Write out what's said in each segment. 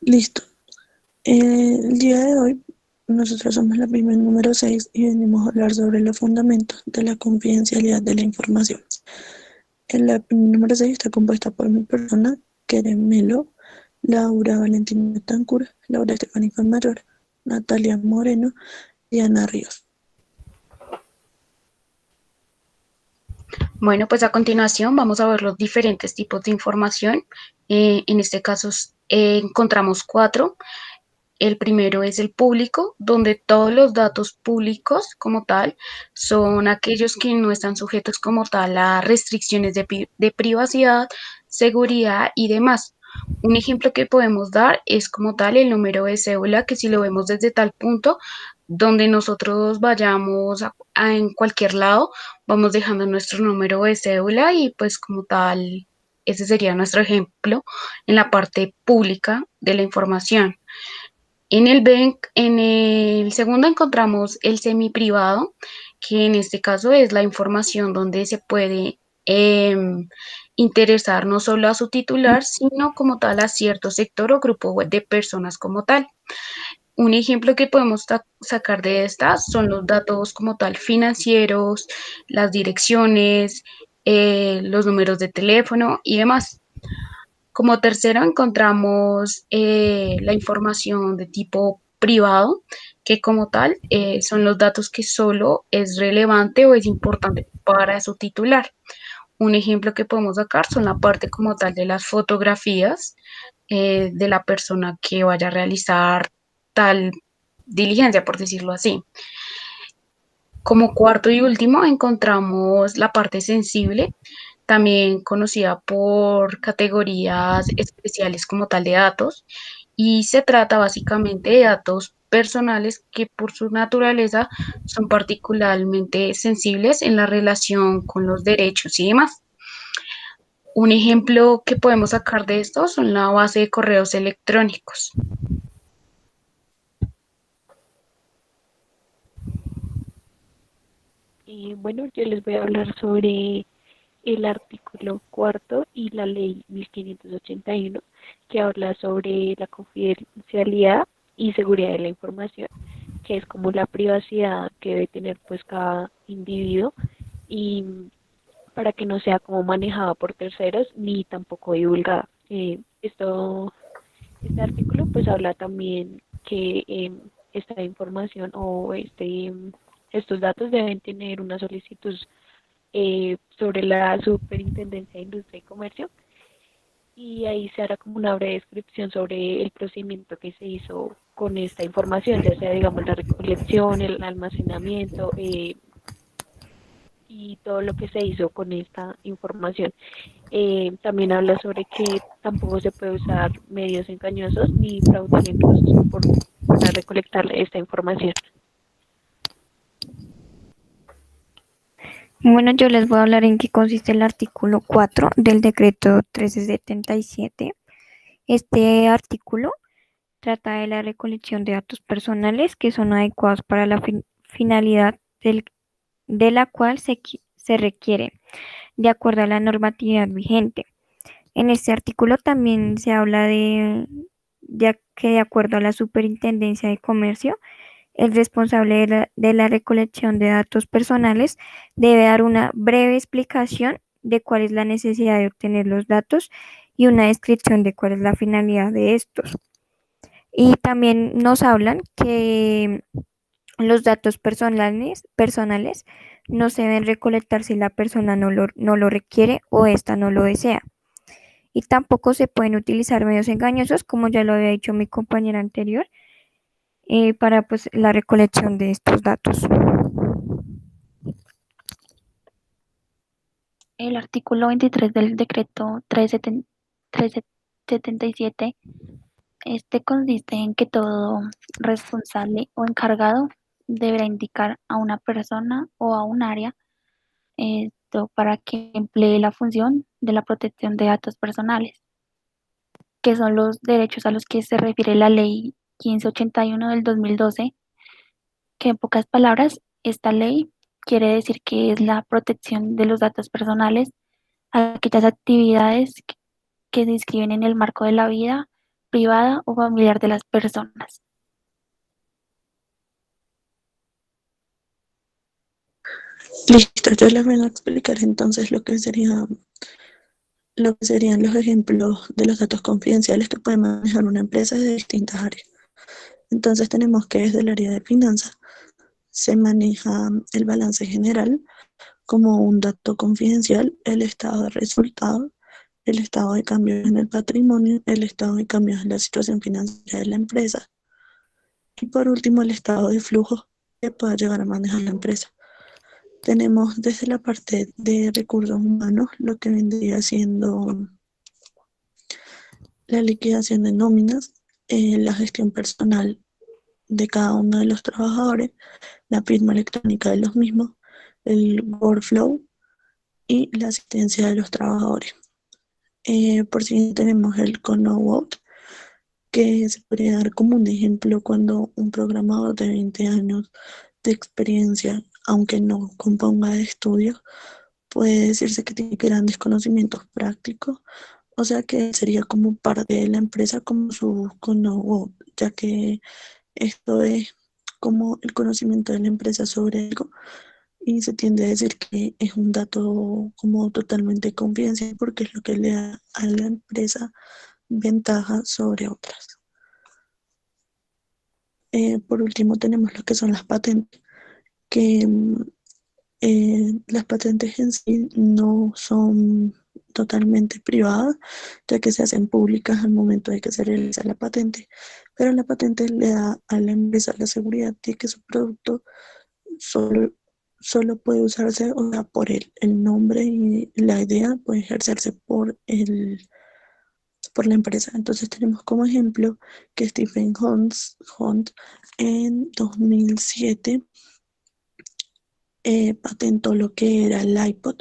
Listo. El día de hoy, nosotros somos la PYME número 6 y venimos a hablar sobre los fundamentos de la confidencialidad de la información. La PYME número 6 está compuesta por mi persona, Keren Melo, Laura Valentina Tancur, Laura Estefanía Mayor, Natalia Moreno y Ana Ríos. Bueno, pues a continuación vamos a ver los diferentes tipos de información. En este caso encontramos cuatro. El primero es el público, donde todos los datos públicos como tal son aquellos que no están sujetos como tal a restricciones de privacidad, seguridad y demás. Un ejemplo que podemos dar es como tal el número de cédula, que si lo vemos desde tal punto, donde nosotros vayamos en cualquier lado, vamos dejando nuestro número de cédula y pues como tal, ese sería nuestro ejemplo en la parte pública de la información. En el segundo encontramos el semiprivado, que en este caso es la información donde se puede interesar no solo a su titular, sino como tal a cierto sector o grupo de personas como tal. Un ejemplo que podemos sacar de estas son los datos como tal financieros, las direcciones, los números de teléfono y demás. Como tercero encontramos la información de tipo privado, que como tal son los datos que solo es relevante o es importante para su titular. Un ejemplo que podemos sacar son la parte como tal de las fotografías de la persona que vaya a realizar tal diligencia, por decirlo así. Como cuarto y último encontramos la parte sensible, también conocida por categorías especiales como tal de datos, y se trata básicamente de datos personales que por su naturaleza son particularmente sensibles en la relación con los derechos y demás. Un ejemplo que podemos sacar de esto son la base de correos electrónicos. Y bueno, yo les voy a hablar sobre el artículo cuarto y la ley 1581, que habla sobre la confidencialidad y seguridad de la información, que es como la privacidad que debe tener pues cada individuo y para que no sea como manejada por terceros ni tampoco divulgada. Este artículo pues habla también que esta información o estos datos deben tener una solicitud sobre la Superintendencia de Industria y Comercio y ahí se hará como una breve descripción sobre el procedimiento que se hizo con esta información, ya sea digamos la recolección, el almacenamiento y todo lo que se hizo con esta información. También habla sobre que tampoco se puede usar medios engañosos ni fraudulentos para recolectar esta información. Bueno, yo les voy a hablar en qué consiste el artículo 4 del decreto 1377. Este artículo trata de la recolección de datos personales que son adecuados para la finalidad de la cual se requiere, de acuerdo a la normatividad vigente. En este artículo también se habla de que de acuerdo a la Superintendencia de Comercio, el responsable de la recolección de datos personales debe dar una breve explicación de cuál es la necesidad de obtener los datos y una descripción de cuál es la finalidad de estos. Y también nos hablan que los datos personales no se deben recolectar si la persona no lo requiere o ésta no lo desea. Y tampoco se pueden utilizar medios engañosos, como ya lo había dicho mi compañera anterior, para pues la recolección de estos datos. El artículo 23 del decreto 377, este consiste en que todo responsable o encargado deberá indicar a una persona o a un área esto para que emplee la función de la protección de datos personales, que son los derechos a los que se refiere la ley 1581 del 2012, que en pocas palabras, esta ley quiere decir que es la protección de los datos personales, aquellas actividades que se inscriben en el marco de la vida, privada o familiar de las personas. Listo, yo les voy a explicar entonces lo que serían los ejemplos de los datos confidenciales que puede manejar una empresa de distintas áreas. Entonces tenemos que desde el área de finanzas se maneja el balance general como un dato confidencial, el estado de resultados, el estado de cambios en el patrimonio, el estado de cambios en la situación financiera de la empresa y por último el estado de flujo que pueda llegar a manejar la empresa. Tenemos desde la parte de recursos humanos lo que vendría siendo la liquidación de nóminas, la gestión personal de cada uno de los trabajadores, la firma electrónica de los mismos, el workflow y la asistencia de los trabajadores. Por si tenemos el Conovote, que se podría dar como un ejemplo cuando un programador de 20 años de experiencia, aunque no componga de estudios, puede decirse que tiene grandes conocimientos prácticos, o sea que sería como parte de la empresa como su Conovote, ya que esto es como el conocimiento de la empresa sobre algo y se tiende a decir que es un dato como totalmente confidencial porque es lo que le da a la empresa ventaja sobre otras. Por último tenemos lo que son las patentes, que las patentes en sí no son totalmente privadas, ya que se hacen públicas al momento de que se realiza la patente, pero la patente le da a la empresa la seguridad de que su producto solo, solo puede usarse, o sea, por el nombre y la idea puede ejercerse por la empresa. Entonces tenemos como ejemplo que Stephen Hunt en 2007 patentó lo que era el iPod,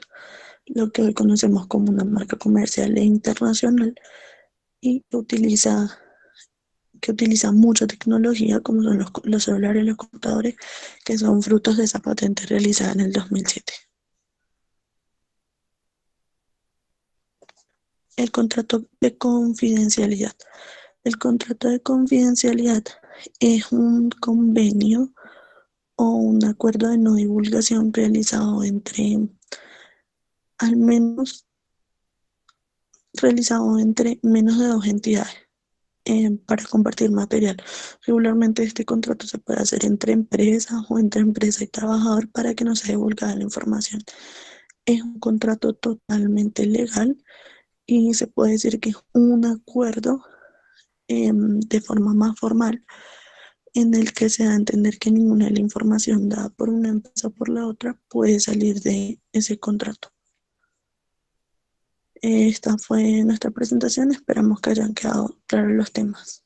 lo que hoy conocemos como una marca comercial e internacional y que utiliza mucha tecnología como son los celulares y los computadores, que son frutos de esa patente realizada en el 2007. El contrato de confidencialidad. El contrato de confidencialidad es un convenio o un acuerdo de no divulgación al menos realizado entre menos de dos entidades para compartir material. Regularmente este contrato se puede hacer entre empresas o entre empresa y trabajador para que no se divulgue la información. Es un contrato totalmente legal y se puede decir que es un acuerdo de forma más formal en el que se da a entender que ninguna de la información dada por una empresa o por la otra puede salir de ese contrato. Esta fue nuestra presentación, esperamos que hayan quedado claros los temas.